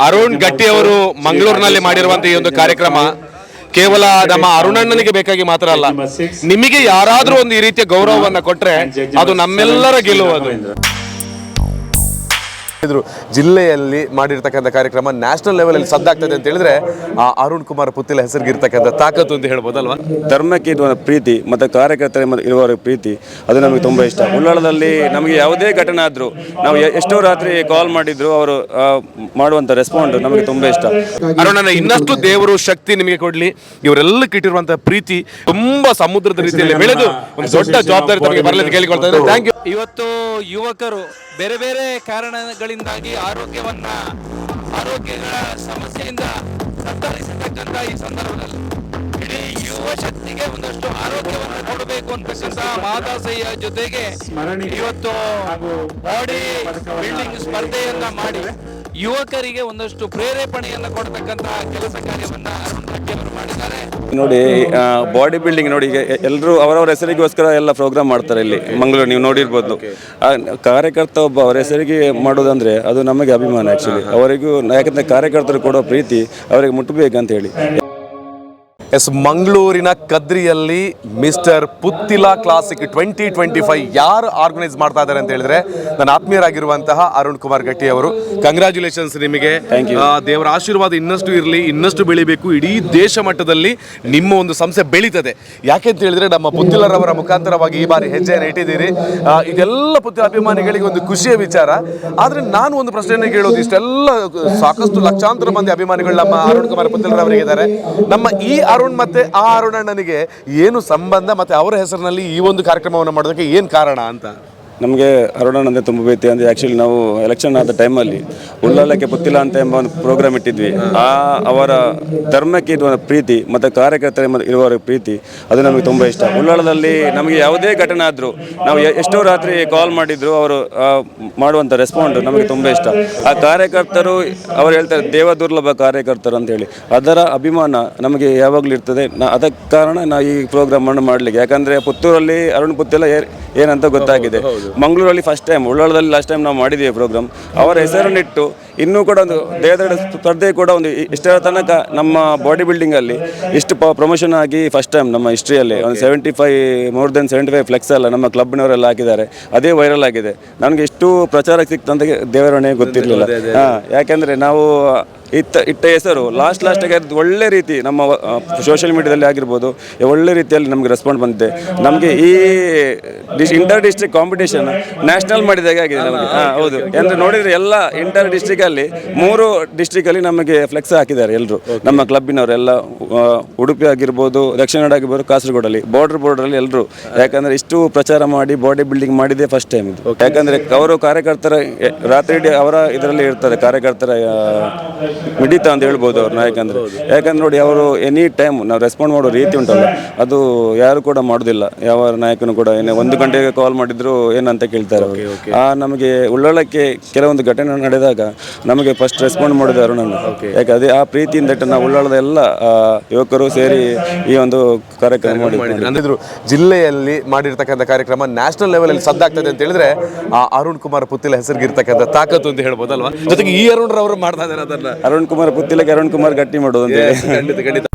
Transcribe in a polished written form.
ಅರುಣ್ ಗಟ್ಟಿ ಅವರು ಮಂಗಳೂರಿನಲ್ಲಿ ಮಾಡಿರುವಂತಹ ಈ ಒಂದು ಕಾರ್ಯಕ್ರಮ ಕೇವಲ ನಮ್ಮ ಅರುಣಣ್ಣನಿಗೆ ಬೇಕಾಗಿ ಮಾತ್ರ ಅಲ್ಲ, ನಿಮಗೆ ಯಾರಾದ್ರೂ ಒಂದು ಈ ರೀತಿಯ ಗೌರವವನ್ನ ಕೊಟ್ರೆ ಅದು ನಮ್ಮೆಲ್ಲರ ಗೆಲುವು. ಅದು ಜಿಲ್ಲೆಯಲ್ಲಿ ಮಾಡಿರ್ತಕ್ಕಂಥ ಕಾರ್ಯಕ್ರಮ ನ್ಯಾಷನಲ್ ಲೆವೆಲ್ ಅಲ್ಲಿ ಸದ್ದಾಗ್ತದೆ ಅಂತ ಹೇಳಿದ್ರೆ ಆ ಅರುಣ್ ಕುಮಾರ್ ಪುತ್ತಿಲ ಹೆಸರಿಗೆ ಇರ್ತಕ್ಕಂಥ ತಾಕತ್ತು ಅಂತ ಹೇಳ್ಬೋದಲ್ವಾ. ಧರ್ಮಕ್ಕೆ ಇರುವ ಪ್ರೀತಿ ಮತ್ತು ಕಾರ್ಯಕರ್ತರ ಇರುವವರ ಪ್ರೀತಿ ಅದು ನಮಗೆ ತುಂಬ ಇಷ್ಟ. ಉಳ್ಳಾಳದಲ್ಲಿ ನಮಗೆ ಯಾವುದೇ ಘಟನೆ ಆದರೂ ನಾವು ಎಷ್ಟೋ ರಾತ್ರಿ ಕಾಲ್ ಮಾಡಿದ್ರು ಅವರು ಮಾಡುವಂಥ ರೆಸ್ಪಾಂಡ್ ನಮಗೆ ತುಂಬ ಇಷ್ಟ. ಅರುಣನ ಇನ್ನಷ್ಟು ದೇವರು ಶಕ್ತಿ ನಿಮಗೆ ಕೊಡ್ಲಿ. ಇವರೆಲ್ಲಕ್ಕೆ ಇಟ್ಟಿರುವಂತಹ ಪ್ರೀತಿ ತುಂಬಾ ಸಮುದ್ರದ ರೀತಿಯಲ್ಲಿ ಬೆಳೆದು ಒಂದು ದೊಡ್ಡ ಜವಾಬ್ದಾರಿ ತಮಗೆ ಬರಲಿ ಅಂತ ಕೇಳಿಕೊಳ್ತಾ ಇದ್ದಾರೆ. Thank you. ಇವತ್ತು ಯುವಕರು ಬೇರೆ ಬೇರೆ ಕಾರಣಗಳಿಂದಾಗಿ ಆರೋಗ್ಯಗಳ ಸಮಸ್ಯೆಯಿಂದ ತತ್ತರಿಸತಕ್ಕಂಥ ಈ ಸಂದರ್ಭದಲ್ಲಿ ಇಡೀ ಯುವ ಶಕ್ತಿಗೆ ಒಂದಷ್ಟು ಆರೋಗ್ಯವನ್ನು ಕೊಡಬೇಕು ಅಂತಕ್ಕಂಥ ಮಾತಾಸೆಯ ಜೊತೆಗೆ ಇವತ್ತು ಬಾಡಿ ಬಿಲ್ಡಿಂಗ್ ಸ್ಪರ್ಧೆಯನ್ನ ಮಾಡಿ ಯುವಕರಿಗೆ ಒಂದಷ್ಟು ಪ್ರೇರೇಪಣೆಯನ್ನು ಕೊಡ್ತಕ್ಕಂಥ ಕೆಲಸ ಕಾರ್ಯವನ್ನ ಅರುಣ್ ಗಟ್ಟಿ ಅವರು ಮಾಡಿದ್ದಾರೆ. ನೋಡಿ, ಬಾಡಿ ಬಿಲ್ಡಿಂಗ್ ನೋಡಿ, ಈಗ ಎಲ್ಲರೂ ಅವರವರ ಹೆಸರಿಗೋಸ್ಕರ ಎಲ್ಲ ಪ್ರೋಗ್ರಾಮ್ ಮಾಡ್ತಾರೆ ಇಲ್ಲಿ ಮಂಗಳೂರು. ನೀವು ನೋಡಿರ್ಬೋದು, ಕಾರ್ಯಕರ್ತ ಒಬ್ಬ ಅವರ ಹೆಸರಿಗೆ ಮಾಡೋದಂದ್ರೆ ಅದು ನಮಗೆ ಅಭಿಮಾನ. ಆ್ಯಕ್ಚುಲಿ ಅವರಿಗೂ, ಯಾಕಂದರೆ ಕಾರ್ಯಕರ್ತರು ಕೊಡೋ ಪ್ರೀತಿ ಅವರಿಗೆ ಮುಟ್ಟಬೇಕಂತ ಹೇಳಿ. ಮಂಗಳೂರಿನ ಕದ್ರಿಯಲ್ಲಿ ಮಿಸ್ಟರ್ ಪುತ್ತಿಲ ಕ್ಲಾಸಿಕ್ 2025 ಯಾರು ಆರ್ಗನೈಸ್ ಮಾಡ್ತಾ ಇದ್ದಾರೆ ಅಂತ ಹೇಳಿದ್ರೆ ನನ್ನ ಆತ್ಮೀಯರಾಗಿರುವಂತಹ ಅರುಣ್ ಕುಮಾರ್ ಗಟ್ಟಿ ಅವರು. ಕಂಗ್ರ್ಯಾಚುಲೇಷನ್ಸ್ ನಿಮಗೆ. ದೇವರ ಆಶೀರ್ವಾದ ಇನ್ನಷ್ಟು ಇರಲಿ, ಇನ್ನಷ್ಟು ಬೆಳಿಬೇಕು. ಇಡೀ ದೇಶ ಮಟ್ಟದಲ್ಲಿ ನಿಮ್ಮ ಒಂದು ಸಂಸ್ಥೆ ಬೆಳೀತದೆ. ಯಾಕೆಂತ ಹೇಳಿದ್ರೆ ನಮ್ಮ ಪುತ್ತಿಲರವರ ಮುಖಾಂತರವಾಗಿ ಈ ಬಾರಿ ಹೆಜ್ಜೆಯನ್ನು ಇಟ್ಟಿದ್ದೀರಿ. ಇದೆಲ್ಲ ಪುತ್ತಿಲ ಅಭಿಮಾನಿಗಳಿಗೆ ಒಂದು ಖುಷಿಯ ವಿಚಾರ. ಆದರೆ ನಾನು ಒಂದು ಪ್ರಶ್ನೆಯನ್ನು ಕೇಳೋದು, ಇಷ್ಟೆಲ್ಲ ಸಾಕಷ್ಟು ಲಕ್ಷಾಂತರ ಮಂದಿ ಅಭಿಮಾನಿಗಳು ನಮ್ಮ ಅರುಣ್ ಕುಮಾರ್ ಪುತ್ತಿಲರವರಿಗೆ ಇದ್ದಾರೆ. ನಮ್ಮ ಈ ಅರುಣ್ ಮತ್ತೆ ಆ ಅರುಣಣ್ಣನಿಗೆ ಏನು ಸಂಬಂಧ, ಮತ್ತೆ ಅವರ ಹೆಸರಿನಲ್ಲಿ ಈ ಒಂದು ಕಾರ್ಯಕ್ರಮವನ್ನು ಮಾಡೋದಕ್ಕೆ ಏನು ಕಾರಣ ಅಂತ? ನಮಗೆ ಅರುಣನ್ ಅಂದರೆ ತುಂಬ ಪ್ರೀತಿ. ಅಂದರೆ ಆ್ಯಕ್ಚುಲಿ ನಾವು ಎಲೆಕ್ಷನ್ ಆದ ಟೈಮಲ್ಲಿ ಉಳ್ಳಾಲಕ್ಕೆ ಪುತ್ತಿಲ ಅಂತ ಎಂಬ ಒಂದು ಪ್ರೋಗ್ರಾಮ್ ಇಟ್ಟಿದ್ವಿ. ಅವರ ಧರ್ಮಕ್ಕೆ ಇರುವ ಪ್ರೀತಿ ಮತ್ತು ಕಾರ್ಯಕರ್ತರ ಇರುವವರ ಪ್ರೀತಿ ಅದು ನಮಗೆ ತುಂಬ ಇಷ್ಟ. ಉಳ್ಳಾಳದಲ್ಲಿ ನಮಗೆ ಯಾವುದೇ ಘಟನೆ ಆದರೂ ನಾವು ಎಷ್ಟೋ ರಾತ್ರಿ ಕಾಲ್ ಮಾಡಿದ್ರು ಅವರು ಮಾಡುವಂಥ ರೆಸ್ಪಾಂಡ್ ನಮಗೆ ತುಂಬ ಇಷ್ಟ. ಆ ಕಾರ್ಯಕರ್ತರು ಅವ್ರು ಹೇಳ್ತಾರೆ ದೇವ ದುರ್ಲಭ ಕಾರ್ಯಕರ್ತರು ಅಂತೇಳಿ, ಅದರ ಅಭಿಮಾನ ನಮಗೆ ಯಾವಾಗಲೂ ಇರ್ತದೆ. ಅದಕ್ಕೆ ಕಾರಣ ನಾವು ಈ ಪ್ರೋಗ್ರಾಮನ್ನು ಮಾಡಲಿಕ್ಕೆ, ಯಾಕಂದರೆ ಪುತ್ತೂರಲ್ಲಿ ಅರುಣ್ ಪುತ್ತಿಲ ಏನಂತ ಗೊತ್ತಾಗಿದೆ. ಮಂಗಳೂರಲ್ಲಿ ಫಸ್ಟ್ ಟೈಮ್, ಉಳ್ಳಾಳದಲ್ಲಿ ಲಾಸ್ಟ್ ಟೈಮ್ ನಾವು ಮಾಡಿದ್ದೀವಿ ಪ್ರೋಗ್ರಾಮ್. ಅವರ ಹೆಸರನ್ನಿಟ್ಟು ಇನ್ನೂ ಕೂಡ ಒಂದು ದೇಹದ ಸ್ಪರ್ಧೆ ಕೂಡ ಒಂದು ಇಷ್ಟರ ತನಕ ನಮ್ಮ ಬಾಡಿ ಬಿಲ್ಡಿಂಗಲ್ಲಿ ಇಷ್ಟು ಪ್ರಮೋಷನ್ ಆಗಿ ಫಸ್ಟ್ ಟೈಮ್ ನಮ್ಮ ಹಿಸ್ಟ್ರಿಯಲ್ಲಿ ಒಂದು 75 ಫ್ಲೆಕ್ಸ್ ಎಲ್ಲ ನಮ್ಮ ಕ್ಲಬ್ನವರೆಲ್ಲ ಹಾಕಿದ್ದಾರೆ. ಅದೇ ವೈರಲ್ ಆಗಿದೆ. ನನಗೆ ಇಷ್ಟು ಪ್ರಚಾರಕ್ಕೆ ಸಿಕ್ತಂತ ದೇವರಣೆ ಗೊತ್ತಿರಲಿಲ್ಲ. ಯಾಕೆಂದರೆ ನಾವು ಇಟ್ಟ ಹೆಸರು ಲಾಸ್ಟಿಗೆ ಒಳ್ಳೆ ರೀತಿ ನಮ್ಮ ಸೋಷಿಯಲ್ ಮೀಡಿಯಾದಲ್ಲಿ ಆಗಿರ್ಬೋದು ಒಳ್ಳೆ ರೀತಿಯಲ್ಲಿ ನಮಗೆ ರೆಸ್ಪಾಂಡ್ ಬಂದಿದೆ. ನಮಗೆ ಈ ಇಂಟರ್ ಡಿಸ್ಟ್ರಿಕ್ಟ್ ಕಾಂಪಿಟೇಷನ್ ನ್ಯಾಷನಲ್ ಮಾಡಿದಾಗ ಆಗಿದೆ ನಮಗೆ. ಹೌದು, ಅಂದರೆ ನೋಡಿದರೆ ಎಲ್ಲ ಇಂಟರ್ ಡಿಸ್ಟ್ರಿಕ್ಟಲ್ಲಿ 3 ಡಿಸ್ಟ್ರಿಕ್ಟಲ್ಲಿ ನಮಗೆ ಫ್ಲೆಕ್ಸ್ ಹಾಕಿದ್ದಾರೆ ಎಲ್ಲರೂ ನಮ್ಮ ಕ್ಲಬ್ಬಿನವರೆಲ್ಲ. ಉಡುಪಿ ಆಗಿರ್ಬೋದು, ದಕ್ಷಿಣ ಕನ್ನಡ ಆಗಿರ್ಬೋದು, ಕಾಸರಗೋಡಲ್ಲಿ ಬಾರ್ಡ್ರಲ್ಲಿ ಎಲ್ಲರೂ. ಯಾಕಂದರೆ ಇಷ್ಟು ಪ್ರಚಾರ ಮಾಡಿ ಬಾಡಿ ಬಿಲ್ಡಿಂಗ್ ಮಾಡಿದೆ ಫಸ್ಟ್ ಟೈಮ್ ಇದು. ಯಾಕಂದರೆ ಅವರು ಕಾರ್ಯಕರ್ತರ ರಾತ್ರಿ ಇಡೀ ಅವರ ಇದರಲ್ಲಿ ಇರ್ತಾರೆ, ಕಾರ್ಯಕರ್ತರ ಮಿಡಿತ ಅಂತ ಹೇಳ್ಬೋದು ಅವ್ರನ್ನ. ಯಾಕಂದ್ರೆ ನೋಡಿ, ಅವರು ಎನಿ ಟೈಮ್ ನಾವು ರೆಸ್ಪಾಂಡ್ ಮಾಡೋ ರೀತಿ ಉಂಟಲ್ಲ, ಅದು ಯಾರು ಕೂಡ ಮಾಡೋದಿಲ್ಲ. ಯಾವ ನಾಯಕನು ಕೂಡ 1 ಗಂಟೆಗೆ ಕಾಲ್ ಮಾಡಿದ್ರು ಏನಂತ ಕೇಳ್ತಾರೆ. ನಮಗೆ ಉಳ್ಳಾಳಕ್ಕೆ ಕೆಲವೊಂದು ಘಟನೆ ನಡೆದಾಗ ನಮಗೆ ಫಸ್ಟ್ ರೆಸ್ಪಾಂಡ್ ಮಾಡೋದು ಅರುಣನ್ನು. ಯಾಕೆ ಆ ಪ್ರೀತಿಯಿಂದ ನಾವು ಉಳ್ಳಾಳದ ಎಲ್ಲ ಯುವಕರು ಸೇರಿ ಈ ಒಂದು ಕಾರ್ಯಕ್ರಮ ಮಾಡಿದ್ರು. ಜಿಲ್ಲೆಯಲ್ಲಿ ಮಾಡಿರ್ತಕ್ಕಂಥ ಕಾರ್ಯಕ್ರಮ ನ್ಯಾಷನಲ್ ಲೆವೆಲ್ ಅಲ್ಲಿ ಸದ್ದಾಗ್ತದೆ ಅಂತ ಹೇಳಿದ್ರೆ ಆ ಅರುಣ್ ಕುಮಾರ್ ಪುತ್ತಿಲ ಹೆಸರಿಗೆ ಇರ್ತಕ್ಕಂಥ ತಾಕತ್ತು ಅಂತ ಹೇಳ್ಬೋದಲ್ವಾ. ಜೊತೆಗೆ ಈ ಅರುಣ್ ರವರು ಮಾಡ್ತಾ ಇದ್ದಾರೆ ಅದನ್ನ. ಅರುಣ್ ಕುಮಾರ್ ಪುತ್ತಿಲಕ್ಕೆ ಅರುಣ್ ಕುಮಾರ್ ಗಟ್ಟಿ ಮಾಡೋದು ಅಂತ. ಖಂಡಿತ.